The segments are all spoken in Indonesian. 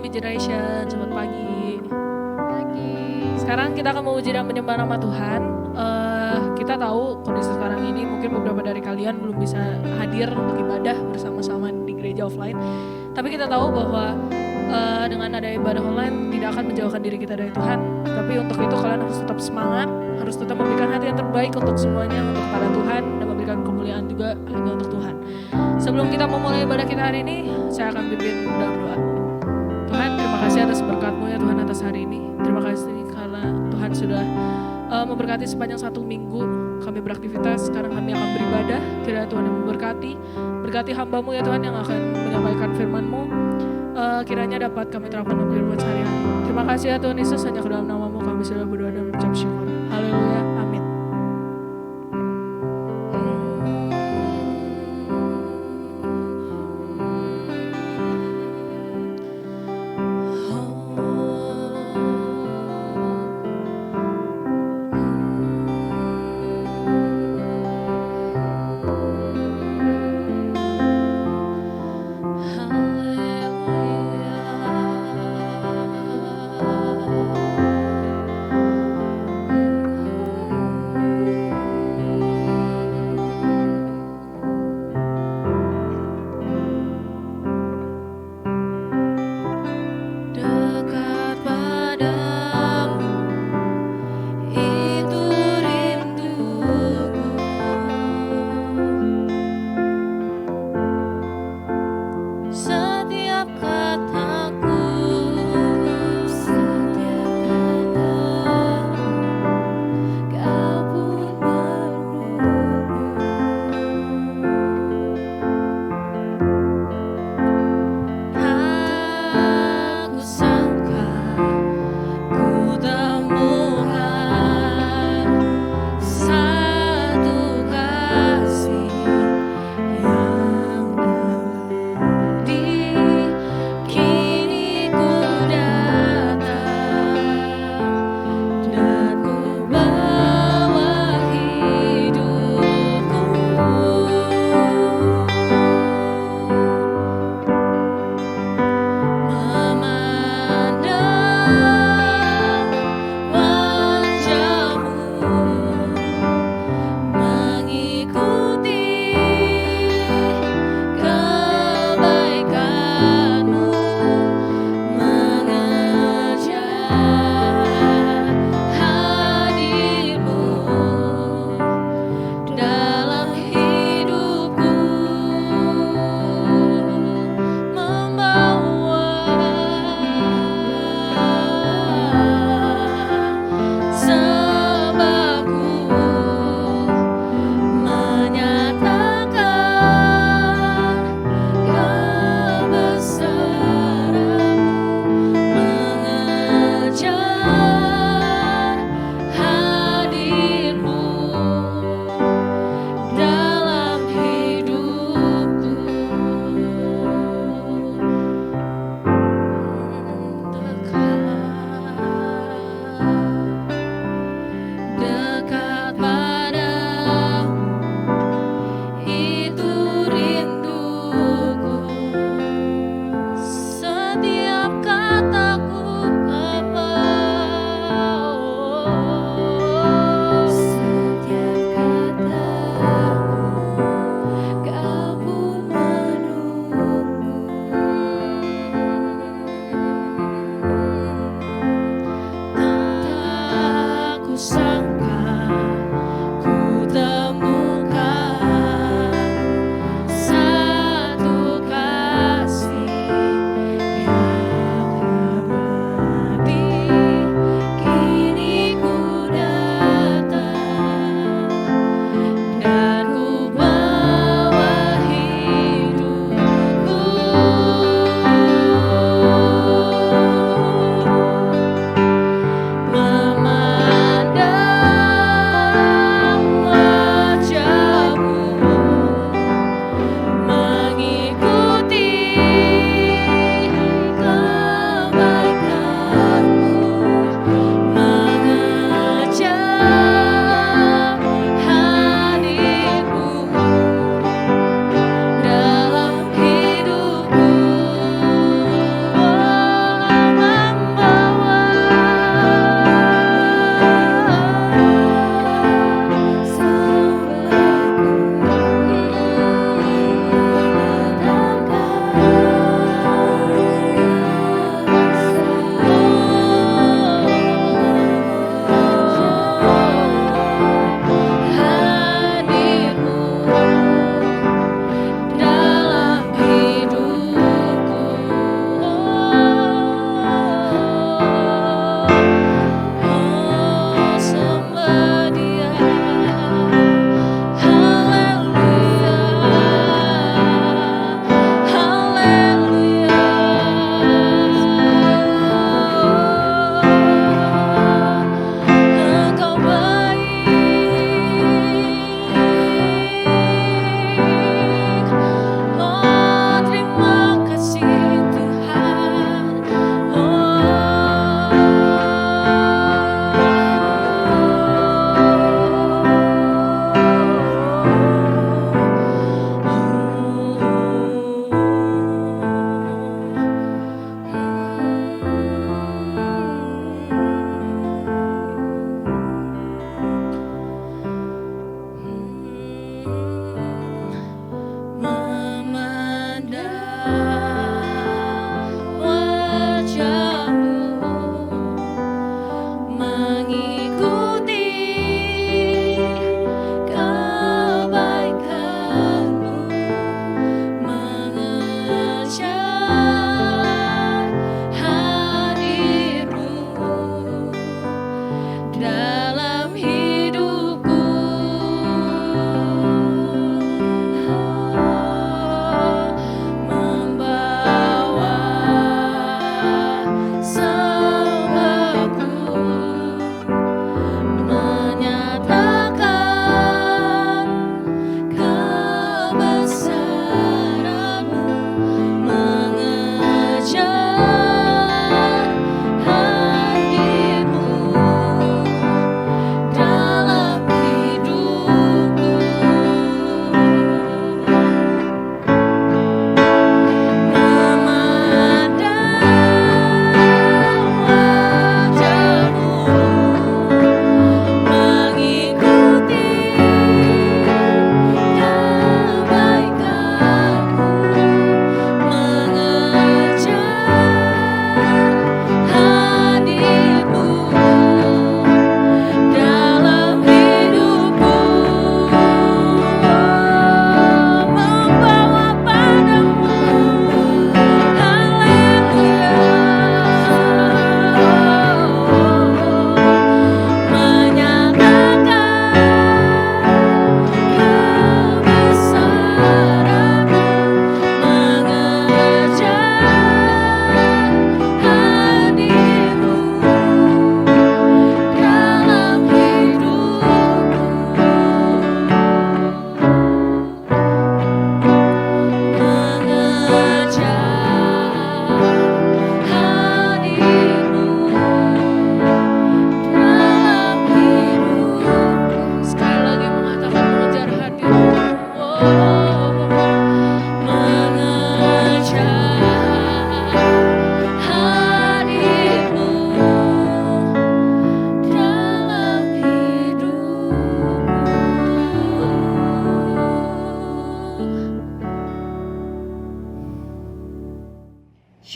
Baby Generation, selamat pagi. Pagi. Sekarang kita akan memuji dan menyembah nama Tuhan. Kita tahu kondisi sekarang ini mungkin beberapa dari kalian belum bisa hadir untuk ibadah bersama-sama di gereja offline. Tapi kita tahu bahwa dengan ada ibadah online tidak akan menjauhkan diri kita dari Tuhan. Tapi untuk itu kalian harus tetap semangat, harus tetap memberikan hati yang terbaik untuk semuanya, untuk kepada Tuhan, dan memberikan kemuliaan juga hanya untuk Tuhan. Sebelum kita memulai ibadah kita hari ini, saya akan pimpin dalam doa. Tuhan, terima kasih atas berkat-Mu ya Tuhan atas hari ini. Terima kasih karena Tuhan sudah memberkati sepanjang 1 minggu kami beraktivitas. Sekarang kami akan beribadah. Kiranya Tuhan yang memberkati. Berkati hamba-Mu ya Tuhan yang akan menyampaikan firman-Mu. Kiranya dapat kami terapkan dalam kehidupan sehari-hari. Terima kasih ya Tuhan Yesus, hanya ke dalam nama-Mu kami sudah berdoa dan mengucap syukur. Haleluya, amin.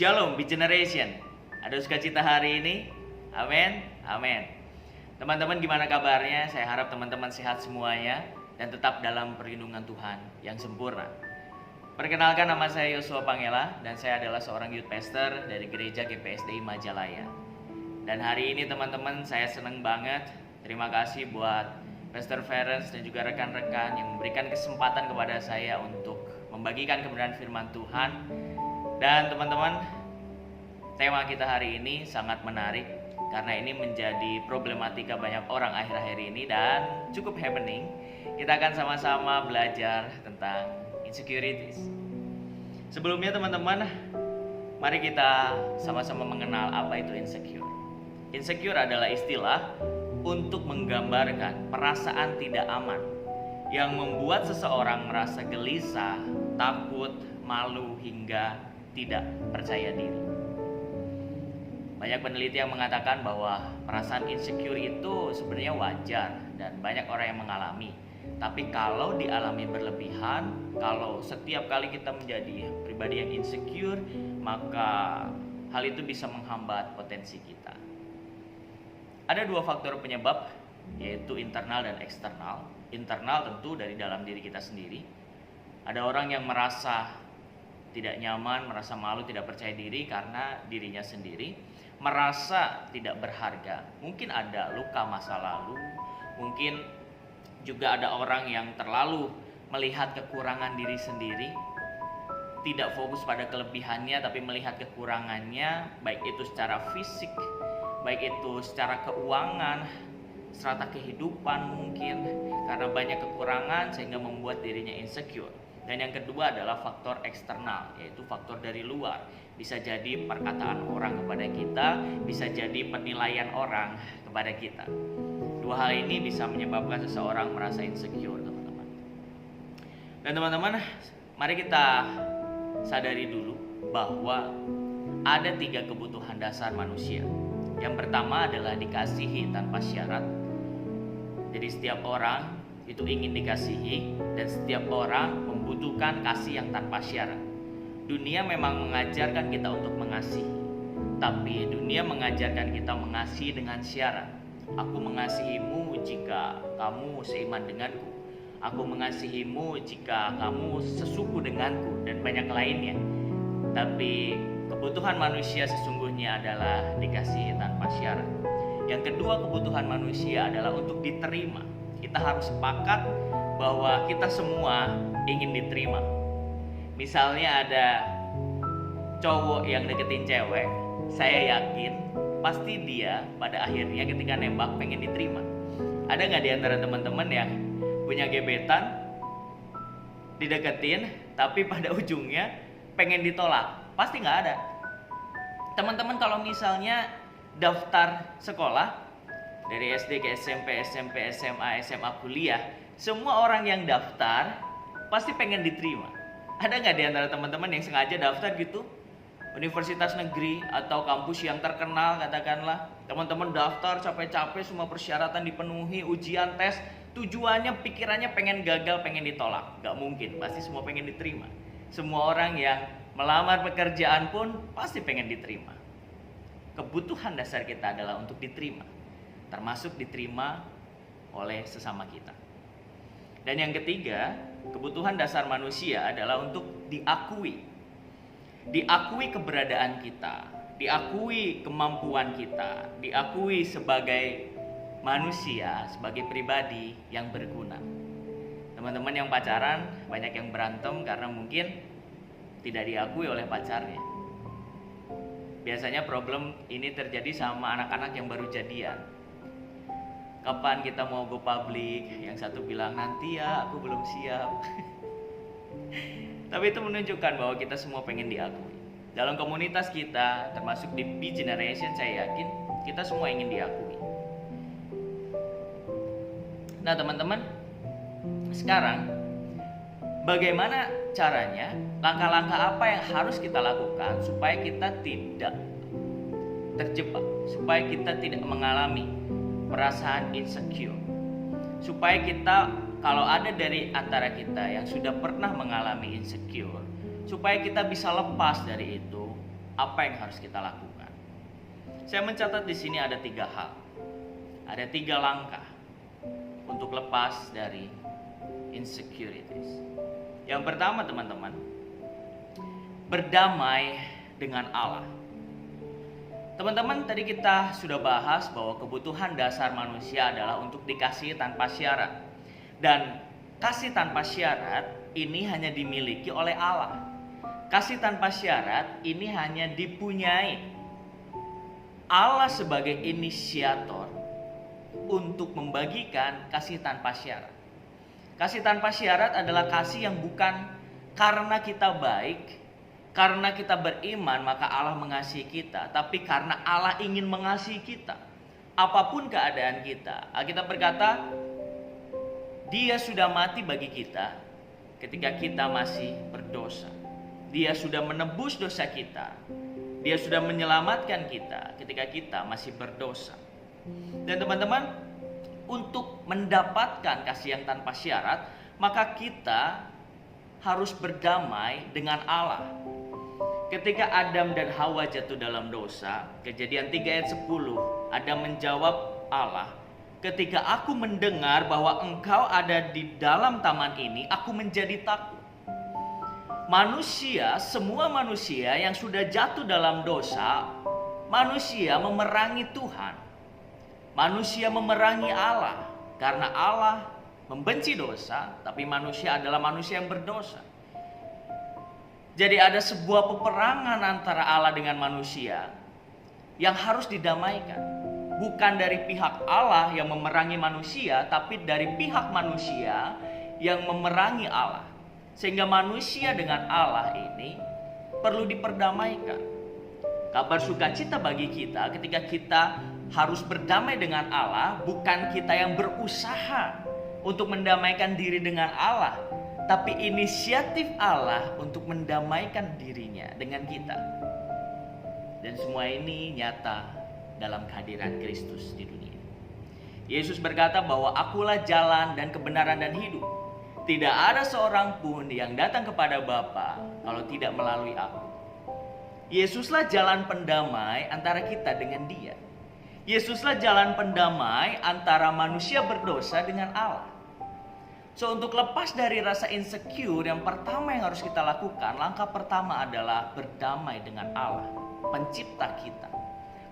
Shalom Beat Generation. Ada sukacita hari ini? Amin. Amin. Teman-teman gimana kabarnya? Saya harap teman-teman sehat semuanya dan tetap dalam perlindungan Tuhan yang sempurna. Perkenalkan, nama saya Yosua Pangela dan saya adalah seorang youth pastor dari gereja GPSDI Majalaya. Dan hari ini teman-teman, saya senang banget. Terima kasih buat Pastor Ferenc dan juga rekan-rekan yang memberikan kesempatan kepada saya untuk membagikan kebenaran firman Tuhan. Dan teman-teman, tema kita hari ini sangat menarik karena ini menjadi problematika banyak orang akhir-akhir ini dan cukup happening. Kita akan sama-sama belajar tentang insecurities. Sebelumnya teman-teman, mari kita sama-sama mengenal apa itu insecure. Insecure adalah istilah untuk menggambarkan perasaan tidak aman yang membuat seseorang merasa gelisah, takut, malu, hingga tidak percaya diri. Banyak peneliti yang mengatakan bahwa perasaan insecure itu sebenarnya wajar dan banyak orang yang mengalami. Tapi kalau dialami berlebihan, kalau setiap kali kita menjadi pribadi yang insecure, maka hal itu bisa menghambat potensi kita. Ada dua faktor penyebab, yaitu internal dan eksternal. Internal tentu dari dalam diri kita sendiri. Ada orang yang merasa tidak nyaman, merasa malu, tidak percaya diri karena dirinya sendiri, merasa tidak berharga. Mungkin ada luka masa lalu, mungkin juga ada orang yang terlalu melihat kekurangan diri sendiri, tidak fokus pada kelebihannya tapi melihat kekurangannya, baik itu secara fisik, baik itu secara keuangan, strata kehidupan mungkin, karena banyak kekurangan sehingga membuat dirinya insecure. Dan yang kedua adalah faktor eksternal, yaitu faktor dari luar. Bisa jadi perkataan orang kepada kita, bisa jadi penilaian orang kepada kita. Dua hal ini bisa menyebabkan seseorang merasa insecure, teman-teman. Dan teman-teman, mari kita sadari dulu bahwa ada 3 kebutuhan dasar manusia. Yang pertama adalah dikasihi tanpa syarat. Jadi setiap orang itu ingin dikasihi dan setiap orang membutuhkan kasih yang tanpa syarat. Dunia memang mengajarkan kita untuk mengasihi, tapi dunia mengajarkan kita mengasihi dengan syarat. Aku mengasihimu jika kamu seiman denganku. Aku mengasihimu jika kamu sesuku denganku dan banyak lainnya. Tapi kebutuhan manusia sesungguhnya adalah dikasihi tanpa syarat. Yang kedua kebutuhan manusia adalah untuk diterima. Kita harus sepakat bahwa kita semua ingin diterima. Misalnya ada cowok yang deketin cewek, saya yakin pasti dia pada akhirnya ketika nembak pengen diterima. Ada gak di antara teman-teman yang punya gebetan, dideketin, tapi pada ujungnya pengen ditolak? Pasti gak ada. Teman-teman kalau misalnya daftar sekolah dari SD ke SMP, SMP, SMA, SMA, kuliah, semua orang yang daftar pasti pengen diterima. Ada nggak di antara teman-teman yang sengaja daftar gitu? Universitas negeri atau kampus yang terkenal katakanlah. Teman-teman daftar capek-capek, semua persyaratan dipenuhi, ujian, tes. Tujuannya, pikirannya pengen gagal, pengen ditolak. Nggak mungkin, pasti semua pengen diterima. Semua orang yang melamar pekerjaan pun pasti pengen diterima. Kebutuhan dasar kita adalah untuk diterima, termasuk diterima oleh sesama kita. Dan yang ketiga, kebutuhan dasar manusia adalah untuk diakui. Diakui keberadaan kita, diakui kemampuan kita, diakui sebagai manusia, sebagai pribadi yang berguna. Teman-teman yang pacaran banyak yang berantem karena mungkin tidak diakui oleh pacarnya. Biasanya problem ini terjadi sama anak-anak yang baru jadian. Kapan kita mau go public? Yang satu bilang nanti ya, aku belum siap. Tapi itu menunjukkan bahwa kita semua pengen diakui. Dalam komunitas kita, termasuk di Beat Generation, saya yakin kita semua ingin diakui. Nah teman-teman, sekarang bagaimana caranya, langkah-langkah apa yang harus kita lakukan supaya kita tidak terjebak, supaya kita tidak mengalami perasaan insecure, supaya kita, kalau ada dari antara kita yang sudah pernah mengalami insecure, supaya kita bisa lepas dari itu. apa yang harus kita lakukan? Saya mencatat di sini ada 3 hal. Ada 3 langkah untuk lepas dari insecurities. Yang pertama teman-teman, berdamai dengan Allah. Teman-teman, tadi kita sudah bahas bahwa kebutuhan dasar manusia adalah untuk dikasihi tanpa syarat. Dan kasih tanpa syarat ini hanya dimiliki oleh Allah. Kasih tanpa syarat ini hanya dipunyai Allah sebagai inisiator untuk membagikan kasih tanpa syarat. Kasih tanpa syarat adalah kasih yang bukan karena kita baik, karena kita beriman maka Allah mengasihi kita, tapi karena Allah ingin mengasihi kita apapun keadaan kita. Alkitab berkata, Dia sudah mati bagi kita ketika kita masih berdosa. Dia sudah menebus dosa kita. Dia sudah menyelamatkan kita ketika kita masih berdosa. Dan teman-teman, untuk mendapatkan kasih yang tanpa syarat, maka kita harus berdamai dengan Allah. Ketika Adam dan Hawa jatuh dalam dosa, Kejadian 3 ayat 10, Adam menjawab Allah, ketika aku mendengar bahwa engkau ada di dalam taman ini, aku menjadi takut. Manusia, semua manusia yang sudah jatuh dalam dosa, manusia memerangi Tuhan. Manusia memerangi Allah, karena Allah membenci dosa, tapi manusia adalah manusia yang berdosa. Jadi ada sebuah peperangan antara Allah dengan manusia yang harus didamaikan. Bukan dari pihak Allah yang memerangi manusia, tapi dari pihak manusia yang memerangi Allah. Sehingga manusia dengan Allah ini perlu diperdamaikan. Kabar sukacita bagi kita ketika kita harus berdamai dengan Allah, bukan kita yang berusaha untuk mendamaikan diri dengan Allah, tapi inisiatif Allah untuk mendamaikan dirinya dengan kita. Dan semua ini nyata dalam kehadiran Kristus di dunia. Yesus berkata bahwa akulah jalan dan kebenaran dan hidup. Tidak ada seorang pun yang datang kepada Bapa kalau tidak melalui aku. Yesuslah jalan pendamai antara kita dengan Dia. Yesuslah jalan pendamai antara manusia berdosa dengan Allah. So, untuk lepas dari rasa insecure, yang pertama yang harus kita lakukan, langkah pertama adalah berdamai dengan Allah, pencipta kita.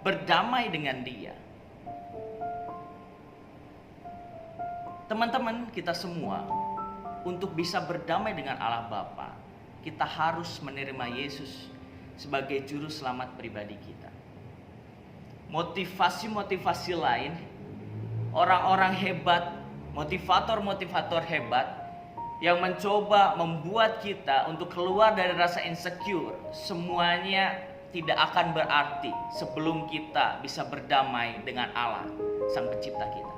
Berdamai dengan Dia. Teman-teman, kita semua untuk bisa berdamai dengan Allah Bapa, kita harus menerima Yesus sebagai juru selamat pribadi kita. Motivasi-motivasi lain, orang-orang hebat, motivator-motivator hebat yang mencoba membuat kita untuk keluar dari rasa insecure, semuanya tidak akan berarti sebelum kita bisa berdamai dengan Allah, Sang Pencipta kita.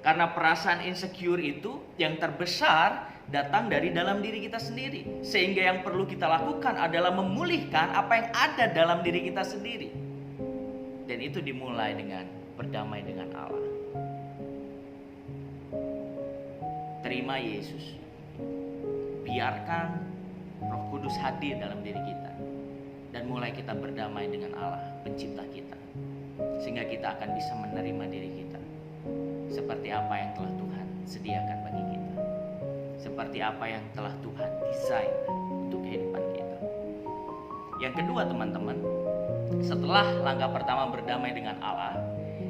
Karena perasaan insecure itu yang terbesar datang dari dalam diri kita sendiri. Sehingga yang perlu kita lakukan adalah memulihkan apa yang ada dalam diri kita sendiri. Dan itu dimulai dengan berdamai dengan Allah. Terima Yesus. Biarkan Roh Kudus hadir dalam diri kita. Dan mulai kita berdamai dengan Allah, pencipta kita. Sehingga kita akan bisa menerima diri kita seperti apa yang telah Tuhan sediakan bagi kita. Seperti apa yang telah Tuhan desain untuk kehidupan kita. Yang kedua teman-teman, setelah langkah pertama berdamai dengan Allah,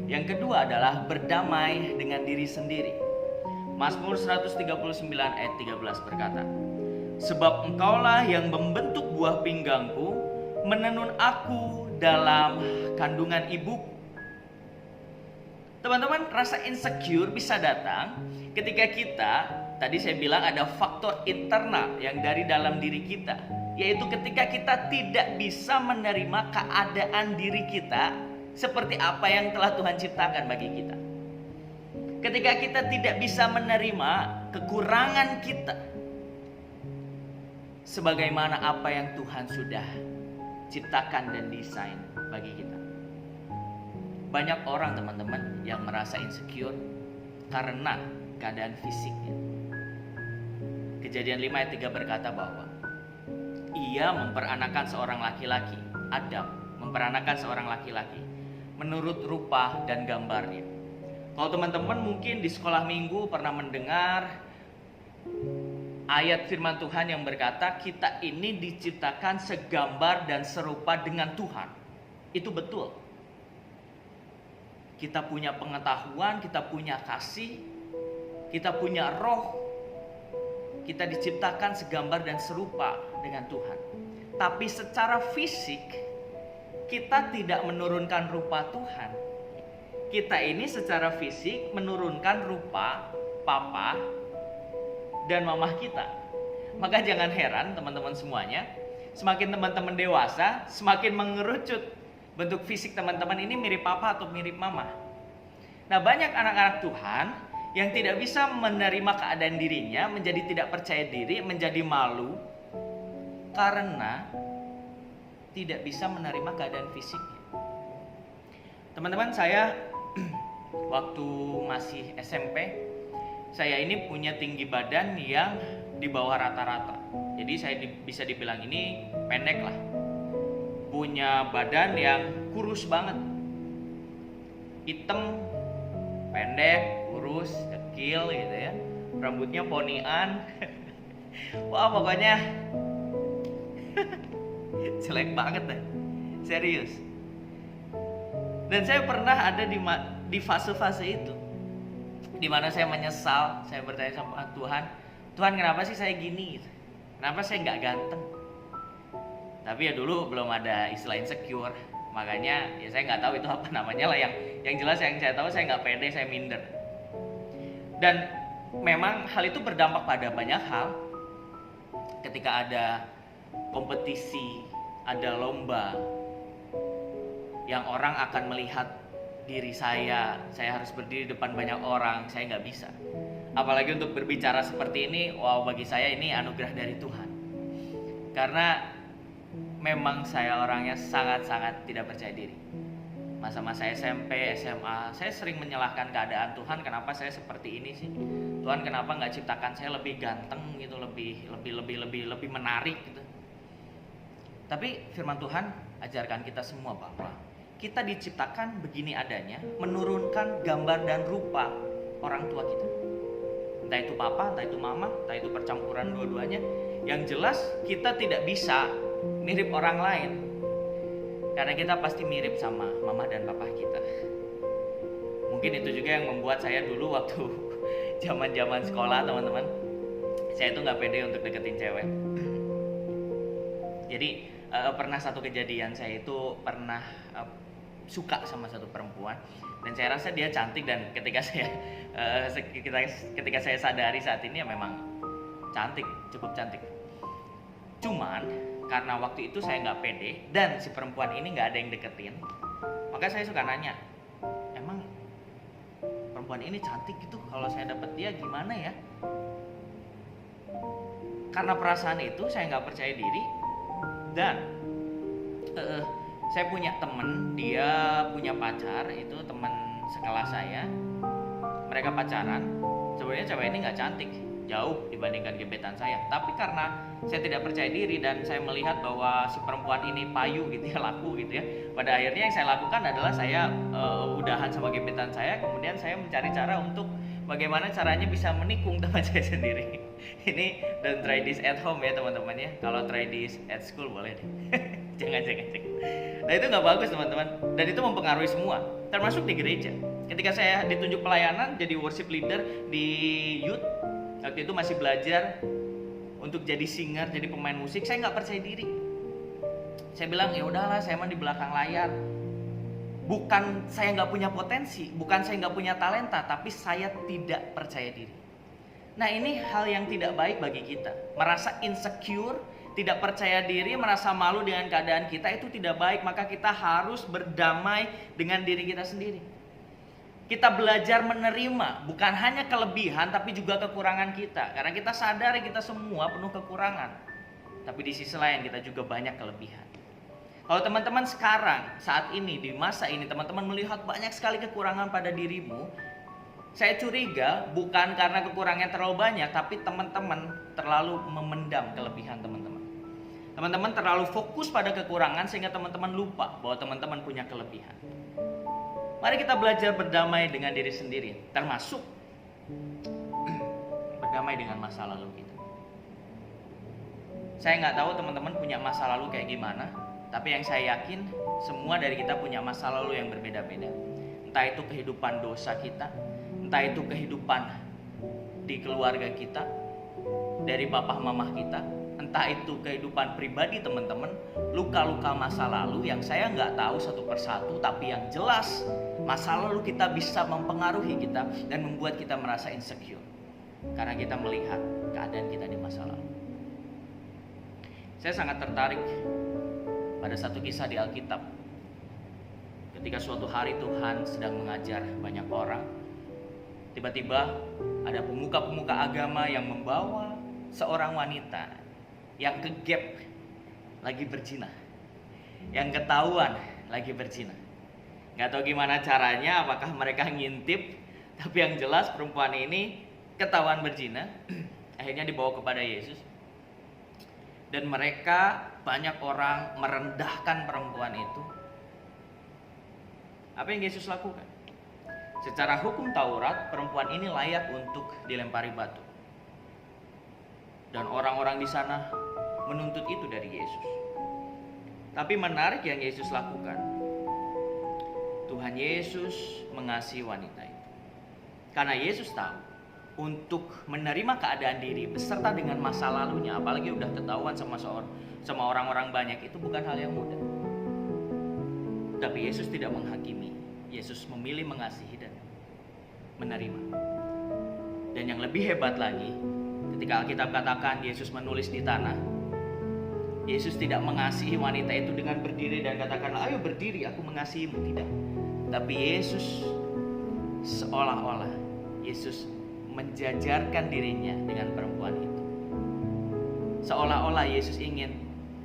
yang kedua adalah berdamai dengan diri sendiri. Mazmur 139 ayat 13 berkata, sebab engkaulah yang membentuk buah pinggangku, menenun aku dalam kandungan ibuku. Teman-teman, rasa insecure bisa datang ketika kita, tadi saya bilang ada faktor internal yang dari dalam diri kita, yaitu ketika kita tidak bisa menerima keadaan diri kita seperti apa yang telah Tuhan ciptakan bagi kita. Ketika kita tidak bisa menerima kekurangan kita sebagaimana apa yang Tuhan sudah ciptakan dan desain bagi kita. Banyak orang teman-teman yang merasa insecure karena keadaan fisiknya. Kejadian 5 ayat 3 berkata bahwa ia memperanakan seorang laki-laki. Adam memperanakan seorang laki-laki menurut rupa dan gambarnya. Kalau teman-teman mungkin di sekolah minggu pernah mendengar ayat firman Tuhan yang berkata kita ini diciptakan segambar dan serupa dengan Tuhan. Itu betul. Kita punya pengetahuan, kita punya kasih, kita punya roh. Kita diciptakan segambar dan serupa dengan Tuhan. Tapi secara fisik kita tidak menurunkan rupa Tuhan. Kita ini secara fisik menurunkan rupa papa dan mamah kita. Maka jangan heran teman-teman semuanya, semakin teman-teman dewasa, semakin mengerucut bentuk fisik teman-teman ini mirip papa atau mirip mama. Nah, banyak anak-anak Tuhan yang tidak bisa menerima keadaan dirinya, menjadi tidak percaya diri, menjadi malu karena tidak bisa menerima keadaan fisiknya. Teman-teman, saya waktu masih SMP, saya ini punya tinggi badan yang di bawah rata-rata. Jadi saya bisa dibilang ini pendek lah. Punya badan yang kurus banget. Hitam, pendek, kurus, kecil gitu ya. Rambutnya ponian. Wah, pokoknya jelek banget deh. Serius. Dan saya pernah ada di fase-fase itu, di mana saya menyesal. Saya bertanya sama Tuhan, Tuhan kenapa sih saya gini? Kenapa saya nggak ganteng? Tapi ya dulu belum ada istilah insecure, makanya ya saya nggak tahu itu apa namanya lah. Yang jelas yang saya tahu saya nggak pede, saya minder. Dan memang hal itu berdampak pada banyak hal. Ketika ada kompetisi, ada lomba, yang orang akan melihat diri saya harus berdiri depan banyak orang, saya nggak bisa. Apalagi untuk berbicara seperti ini, wow, bagi saya ini anugerah dari Tuhan. Karena memang saya orangnya sangat-sangat tidak percaya diri. Masa-masa SMP, SMA, saya sering menyalahkan keadaan Tuhan, kenapa saya seperti ini sih? Tuhan kenapa nggak ciptakan saya lebih ganteng gitu, lebih menarik gitu. Tapi firman Tuhan ajarkan kita semua bahwa kita diciptakan begini adanya, menurunkan gambar dan rupa orang tua kita. Entah itu papa, entah itu mama, entah itu percampuran dua-duanya. Yang jelas kita tidak bisa mirip orang lain, karena kita pasti mirip sama mama dan papa kita. Mungkin itu juga yang membuat saya dulu waktu zaman-zaman sekolah, teman-teman, saya itu nggak pede untuk deketin cewek. Jadi pernah satu kejadian, saya itu pernah suka sama satu perempuan dan saya rasa dia cantik, dan ketika saya sadari saat ini ya memang cantik, cukup cantik. Cuman karena waktu itu saya nggak pede dan si perempuan ini nggak ada yang deketin, maka saya suka nanya, emang perempuan ini cantik gitu, kalau saya dapet dia gimana ya? Karena perasaan itu saya nggak percaya diri. Dan saya punya temen, dia punya pacar, itu teman sekelas saya. Mereka pacaran. Sebenarnya cewek ini nggak cantik, jauh dibandingkan gebetan saya. Tapi karena saya tidak percaya diri dan saya melihat bahwa si perempuan ini payu gitu ya, laku gitu ya. Pada akhirnya yang saya lakukan adalah saya udahan sama gebetan saya. Kemudian saya mencari cara untuk bagaimana caranya bisa menikung teman saya sendiri. Ini don't try this at home ya teman-teman ya. Kalau try this at school boleh deh. jangan. Nah itu nggak bagus teman-teman. Dan itu mempengaruhi semua, termasuk di gereja. Ketika saya ditunjuk pelayanan jadi worship leader di youth, waktu itu masih belajar untuk jadi singer, jadi pemain musik, saya nggak percaya diri. Saya bilang ya udahlah, saya mah di belakang layar. Bukan saya nggak punya potensi, bukan saya nggak punya talenta, tapi saya tidak percaya diri. Nah ini hal yang tidak baik bagi kita. Merasa insecure, tidak percaya diri, merasa malu dengan keadaan kita, itu tidak baik. Maka kita harus berdamai dengan diri kita sendiri. Kita belajar menerima bukan hanya kelebihan tapi juga kekurangan kita. Karena kita sadar kita semua penuh kekurangan, tapi di sisi lain kita juga banyak kelebihan. Kalau teman-teman sekarang, saat ini, di masa ini, teman-teman melihat banyak sekali kekurangan pada dirimu, saya curiga bukan karena kekurangannya terlalu banyak, tapi teman-teman terlalu memendam kelebihan teman-teman. Teman-teman terlalu fokus pada kekurangan sehingga teman-teman lupa bahwa teman-teman punya kelebihan. Mari kita belajar berdamai dengan diri sendiri, termasuk berdamai dengan masa lalu kita. Saya nggak tahu teman-teman punya masa lalu kayak gimana, tapi yang saya yakin semua dari kita punya masa lalu yang berbeda-beda. Entah itu kehidupan dosa kita, entah itu kehidupan di keluarga kita, dari papa mamah kita, entah itu kehidupan pribadi teman-teman, luka-luka masa lalu yang saya nggak tahu satu persatu, tapi yang jelas masa lalu kita bisa mempengaruhi kita dan membuat kita merasa insecure karena kita melihat keadaan kita di masa lalu. Saya sangat tertarik pada satu kisah di Alkitab. Ketika suatu hari Tuhan sedang mengajar banyak orang, tiba-tiba ada pemuka-pemuka agama yang membawa seorang wanita yang kegep lagi berzina, yang ketahuan lagi berzina. Gak tahu gimana caranya, apakah mereka ngintip, tapi yang jelas perempuan ini ketahuan berzina. Akhirnya dibawa kepada Yesus, dan mereka banyak orang merendahkan perempuan itu. Apa yang Yesus lakukan? Secara hukum Taurat, perempuan ini layak untuk dilempari batu. Dan orang-orang di sana menuntut itu dari Yesus. Tapi menarik yang Yesus lakukan. Tuhan Yesus mengasihi wanita itu. Karena Yesus tahu untuk menerima keadaan diri beserta dengan masa lalunya, apalagi udah ketahuan sama orang-orang banyak, itu bukan hal yang mudah. Tapi Yesus tidak menghakimi. Yesus memilih mengasihi dan menerima. Dan yang lebih hebat lagi, ketika Alkitab katakan Yesus menulis di tanah, Yesus tidak mengasihi wanita itu dengan berdiri dan katakan, ayo berdiri, aku mengasihimu. Tidak. Tapi Yesus seolah-olah Yesus menjajarkan dirinya dengan perempuan itu. Seolah-olah Yesus ingin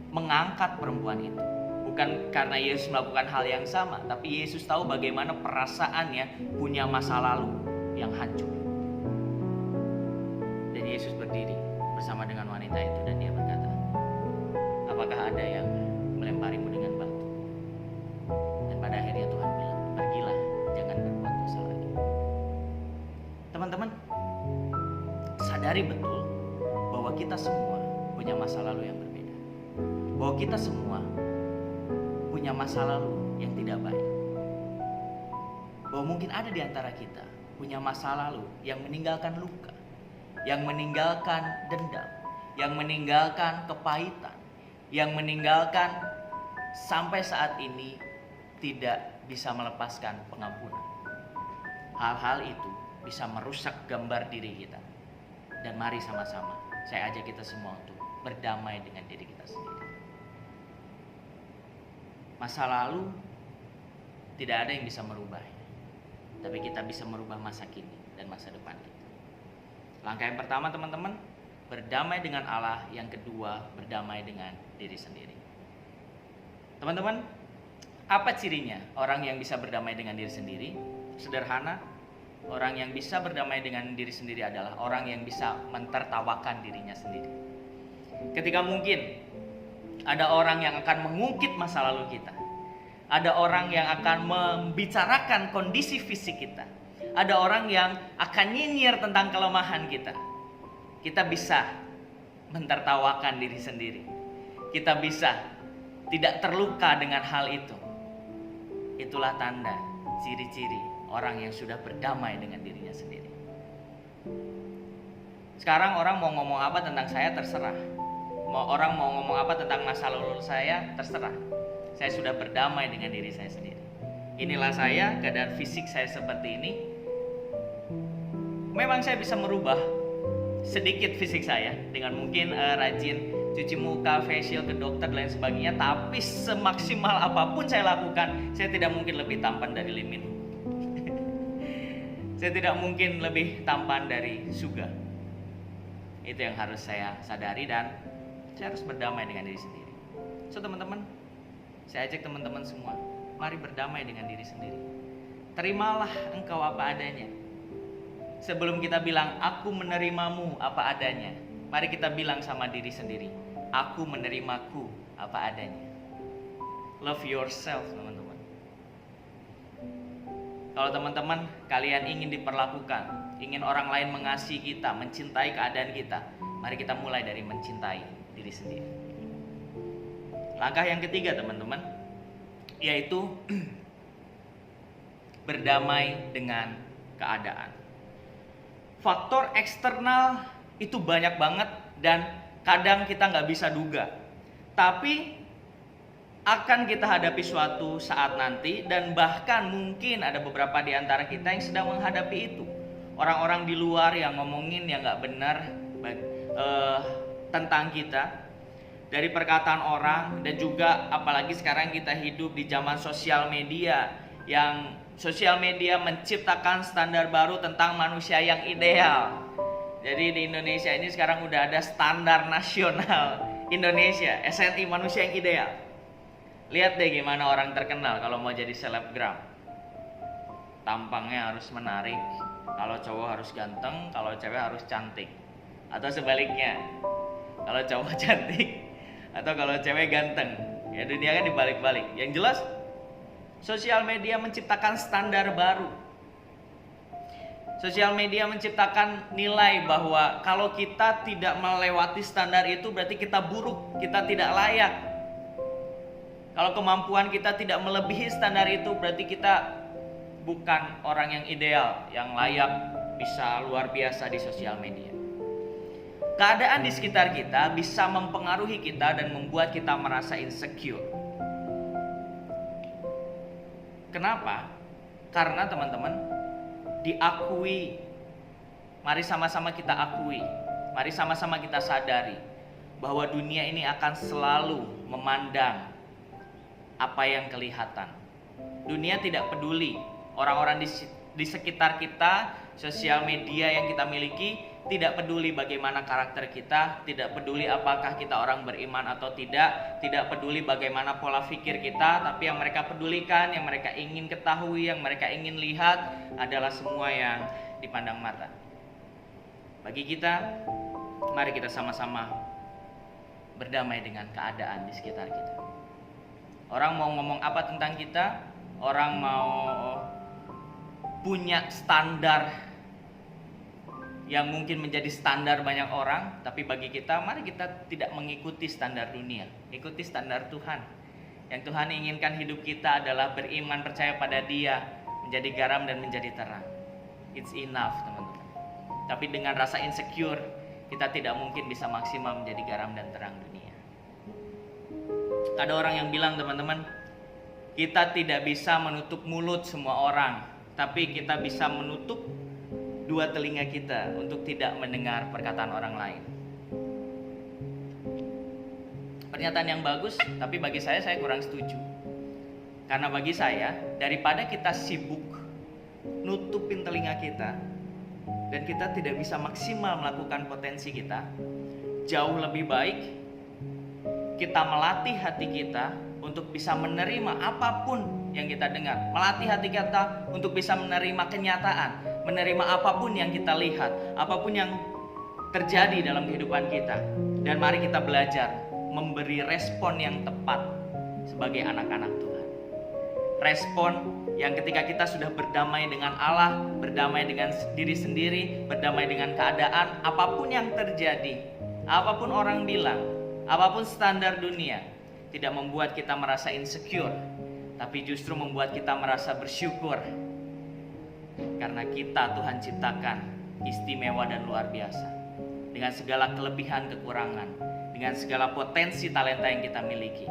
mengangkat perempuan itu. Bukan karena Yesus melakukan hal yang sama, tapi Yesus tahu bagaimana perasaannya punya masa lalu yang hancur. Dan Yesus berdiri bersama dengan wanita itu dan dia berkata, apakah ada yang melemparimu dengan batu? Dan pada akhirnya Tuhan bilang, pergilah, jangan berbuat dosa lagi. Teman-teman, sadari betul bahwa kita semua punya masa lalu yang berbeda. Bahwa kita semua punya masa lalu yang tidak baik. Bahwa mungkin ada di antara kita punya masa lalu yang meninggalkan luka, yang meninggalkan dendam, yang meninggalkan kepahitan, yang meninggalkan sampai saat ini tidak bisa melepaskan pengampunan. Hal-hal itu bisa merusak gambar diri kita. Dan mari sama-sama saya ajak kita semua untuk berdamai dengan diri kita sendiri. Masa lalu tidak ada yang bisa merubahnya, tapi kita bisa merubah masa kini dan masa depan kita. Langkah yang pertama teman-teman, berdamai dengan Allah. Yang kedua, berdamai dengan diri sendiri. Teman-teman, apa cirinya orang yang bisa berdamai dengan diri sendiri? Sederhana, orang yang bisa berdamai dengan diri sendiri adalah orang yang bisa mentertawakan dirinya sendiri. Ketika mungkin ada orang yang akan mengungkit masa lalu kita, ada orang yang akan membicarakan kondisi fisik kita, ada orang yang akan nyinyir tentang kelemahan kita, kita bisa mentertawakan diri sendiri. Kita bisa tidak terluka dengan hal itu. Itulah tanda, ciri-ciri orang yang sudah berdamai dengan dirinya sendiri. Sekarang orang mau ngomong apa tentang saya terserah. Orang mau ngomong apa tentang masa lalu saya terserah. Saya sudah berdamai dengan diri saya sendiri. Inilah saya, keadaan fisik saya seperti ini. Memang saya bisa merubah sedikit fisik saya dengan mungkin rajin cuci muka, facial, ke dokter dan lain sebagainya. Tapi semaksimal apapun saya lakukan, saya tidak mungkin lebih tampan dari Limin. Saya tidak mungkin lebih tampan dari Suga. Itu yang harus saya sadari dan saya harus berdamai dengan diri sendiri. So teman-teman, saya ajak teman-teman semua, mari berdamai dengan diri sendiri. Terimalah engkau apa adanya. Sebelum kita bilang, aku menerimamu apa adanya, mari kita bilang sama diri sendiri, Aku menerimaku apa adanya. Love yourself, teman-teman. Kalau teman-teman kalian ingin diperlakukan, ingin orang lain mengasihi kita, mencintai keadaan kita, mari kita mulai dari mencintai diri sendiri. Langkah yang ketiga, teman-teman, yaitu berdamai dengan keadaan. Faktor eksternal itu banyak banget dan kadang kita nggak bisa duga. Tapi akan kita hadapi suatu saat nanti, dan bahkan mungkin ada beberapa di antara kita yang sedang menghadapi itu. Orang-orang di luar yang ngomongin yang nggak benar tentang kita, dari perkataan orang, dan juga apalagi sekarang kita hidup di zaman sosial media, yang sosial media menciptakan standar baru tentang manusia yang ideal. Jadi di Indonesia ini sekarang udah ada standar nasional Indonesia, SNI, manusia yang ideal. Lihat deh gimana orang terkenal kalau mau jadi selebgram. Tampangnya harus menarik, kalau cowok harus ganteng, kalau cewek harus cantik. Atau sebaliknya, kalau cowok cantik atau kalau cewek ganteng. Ya dunia kan dibalik-balik. Yang jelas sosial media menciptakan standar baru. Sosial media menciptakan nilai bahwa kalau kita tidak melewati standar itu berarti kita buruk, kita tidak layak. Kalau kemampuan kita tidak melebihi standar itu berarti kita bukan orang yang ideal, yang layak bisa luar biasa di sosial media. Keadaan di sekitar kita bisa mempengaruhi kita dan membuat kita merasa insecure. Kenapa? Karena teman-teman, diakui, mari sama-sama kita akui, mari sama-sama kita sadari bahwa dunia ini akan selalu memandang apa yang kelihatan. Dunia tidak peduli orang-orang di sekitar kita, sosial media yang kita miliki tidak peduli bagaimana karakter kita, tidak peduli apakah kita orang beriman atau tidak peduli bagaimana pola pikir kita, tapi yang mereka pedulikan, yang mereka ingin ketahui, yang mereka ingin lihat adalah semua yang dipandang mata. Bagi kita, mari kita sama-sama berdamai dengan keadaan di sekitar kita. Orang mau ngomong apa tentang kita, orang mau punya standar yang mungkin menjadi standar banyak orang, tapi bagi kita, mari kita tidak mengikuti standar dunia, ikuti standar Tuhan. Yang Tuhan inginkan hidup kita adalah beriman, percaya pada Dia, menjadi garam dan menjadi terang. It's enough, teman-teman. Tapi dengan rasa insecure, kita tidak mungkin bisa maksimal menjadi garam dan terang dunia. Ada orang yang bilang, teman-teman, kita tidak bisa menutup mulut semua orang, tapi kita bisa menutup dua telinga kita untuk tidak mendengar perkataan orang lain. Pernyataan yang bagus, tapi bagi saya kurang setuju. Karena bagi saya, daripada kita sibuk nutupin telinga kita dan kita tidak bisa maksimal melakukan potensi kita, jauh lebih baik kita melatih hati kita untuk bisa menerima apapun yang kita dengar, melatih hati kita untuk bisa menerima kenyataan, menerima apapun yang kita lihat, apapun yang terjadi dalam kehidupan kita. Dan mari kita belajar memberi respon yang tepat sebagai anak-anak Tuhan. Respon yang ketika kita sudah berdamai dengan Allah, berdamai dengan diri sendiri, berdamai dengan keadaan, apapun yang terjadi, apapun orang bilang, apapun standar dunia, tidak membuat kita merasa insecure, tapi justru membuat kita merasa bersyukur. Karena kita Tuhan ciptakan istimewa dan luar biasa, dengan segala kelebihan kekurangan, dengan segala potensi talenta yang kita miliki.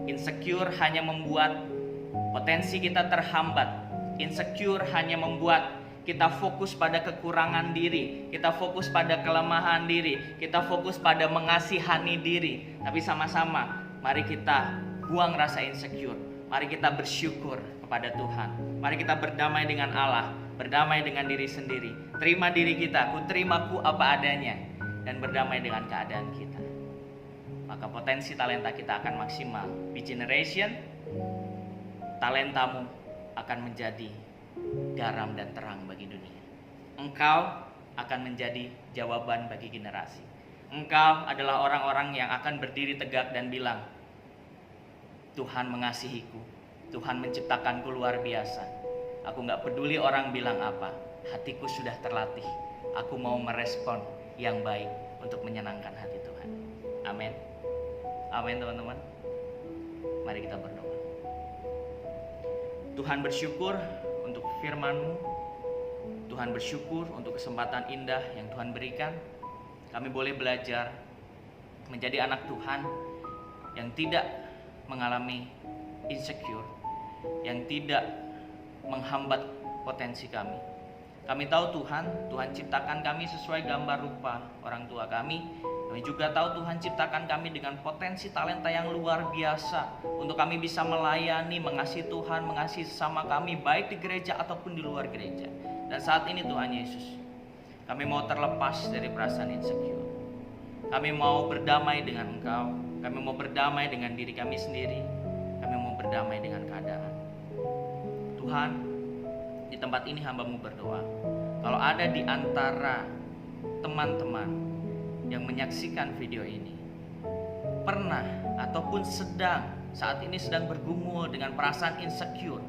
Insecure hanya membuat potensi kita terhambat. Insecure hanya membuat kita fokus pada kekurangan diri, kita fokus pada kelemahan diri, kita fokus pada mengasihani diri. Tapi sama-sama mari kita buang rasa insecure, mari kita bersyukur kepada Tuhan, mari kita berdamai dengan Allah, berdamai dengan diri sendiri. Terima diri kita, ku terimaku apa adanya, dan berdamai dengan keadaan kita. Maka potensi talenta kita akan maksimal. Be Generation, talentamu akan menjadi garam dan terang bagi dunia. Engkau akan menjadi jawaban bagi generasi. Engkau adalah orang-orang yang akan berdiri tegak dan bilang, Tuhan mengasihiku, Tuhan menciptakanku luar biasa. Aku gak peduli orang bilang apa, hatiku sudah terlatih. Aku mau merespon yang baik untuk menyenangkan hati Tuhan. Amin. Amin teman-teman. Mari kita berdoa. Tuhan bersyukur untuk firman-Mu. Tuhan bersyukur untuk kesempatan indah yang Tuhan berikan. Kami boleh belajar menjadi anak Tuhan yang tidak mengalami insecure, yang tidak menghambat potensi kami. Kami tahu Tuhan ciptakan kami sesuai gambar rupa orang tua kami. Kami juga tahu Tuhan ciptakan kami dengan potensi talenta yang luar biasa untuk kami bisa melayani, mengasihi Tuhan, mengasihi sesama kami baik di gereja ataupun di luar gereja. Dan saat ini Tuhan Yesus, kami mau terlepas dari perasaan insecure. Kami mau berdamai dengan Engkau. Kami mau berdamai dengan diri kami sendiri. Kami mau berdamai dengan keadaan. Tuhan, di tempat ini hamba-Mu berdoa, kalau ada di antara teman-teman yang menyaksikan video ini pernah ataupun saat ini sedang bergumul dengan perasaan insecure,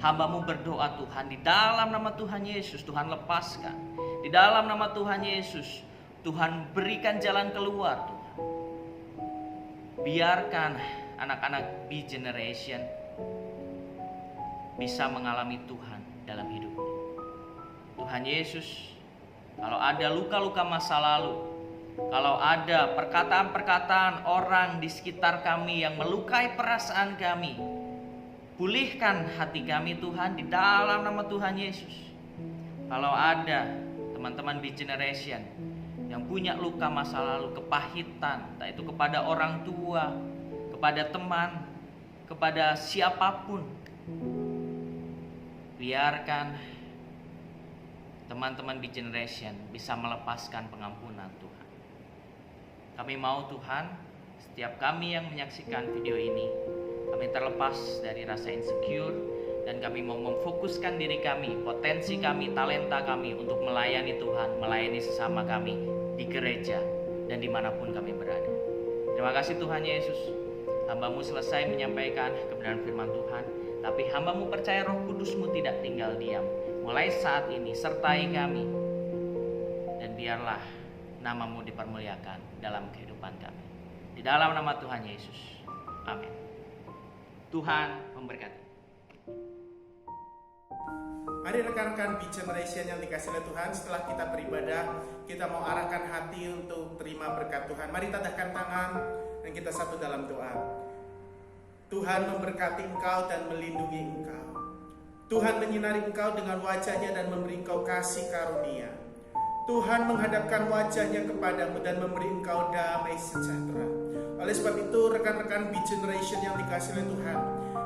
hamba-Mu berdoa Tuhan, di dalam nama Tuhan Yesus, Tuhan lepaskan. Di dalam nama Tuhan Yesus, Tuhan berikan jalan keluar Tuhan. Biarkan anak-anak B Generation bisa mengalami Tuhan dalam hidupnya. Tuhan Yesus, kalau ada luka-luka masa lalu, kalau ada perkataan-perkataan orang di sekitar kami yang melukai perasaan kami, pulihkan hati kami Tuhan di dalam nama Tuhan Yesus. Kalau ada teman-teman B Generation yang punya luka masa lalu, kepahitan, entah itu kepada orang tua, kepada teman, kepada siapapun, biarkan teman-teman B Generation bisa melepaskan pengampunan Tuhan. Kami mau Tuhan, setiap kami yang menyaksikan video ini, kami terlepas dari rasa insecure, dan kami mau memfokuskan diri kami, potensi kami, talenta kami untuk melayani Tuhan, melayani sesama kami di gereja dan dimanapun kami berada. Terima kasih Tuhan Yesus, hamba-Mu selesai menyampaikan kebenaran firman Tuhan, tapi hamba-Mu percaya Roh Kudus-Mu tidak tinggal diam. Mulai saat ini sertai kami, dan biarlah nama-Mu dipermuliakan dalam kehidupan kami. Di dalam nama Tuhan Yesus. Amin. Tuhan memberkati. Mari rekan-rekan B Generation yang dikasih oleh Tuhan, setelah kita beribadah, kita mau arahkan hati untuk terima berkat Tuhan. Mari tadahkan tangan dan kita satu dalam doa. Tuhan memberkati engkau dan melindungi engkau. Tuhan menyinari engkau dengan wajahnya dan memberi engkau kasih karunia. Tuhan menghadapkan wajahnya kepadamu dan memberi engkau damai sejahtera. Oleh sebab itu rekan-rekan B Generation yang dikasih oleh Tuhan,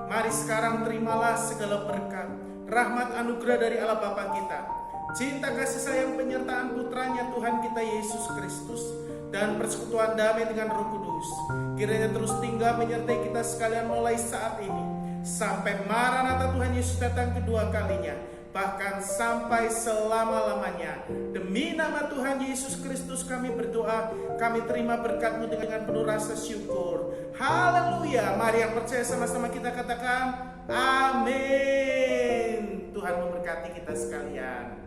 mari sekarang terimalah segala berkat, rahmat anugerah dari Allah Bapa kita, cinta kasih sayang penyertaan putranya Tuhan kita Yesus Kristus, dan persekutuan damai dengan Roh Kudus kiranya terus tinggal menyertai kita sekalian mulai saat ini sampai Maranatha Tuhan Yesus datang kedua kalinya, bahkan sampai selama-lamanya. Demi nama Tuhan Yesus Kristus kami berdoa, kami terima berkat-Mu dengan penuh rasa syukur. Haleluya. Mari yang percaya sama-sama kita katakan amin. Tuhan memberkati kita sekalian.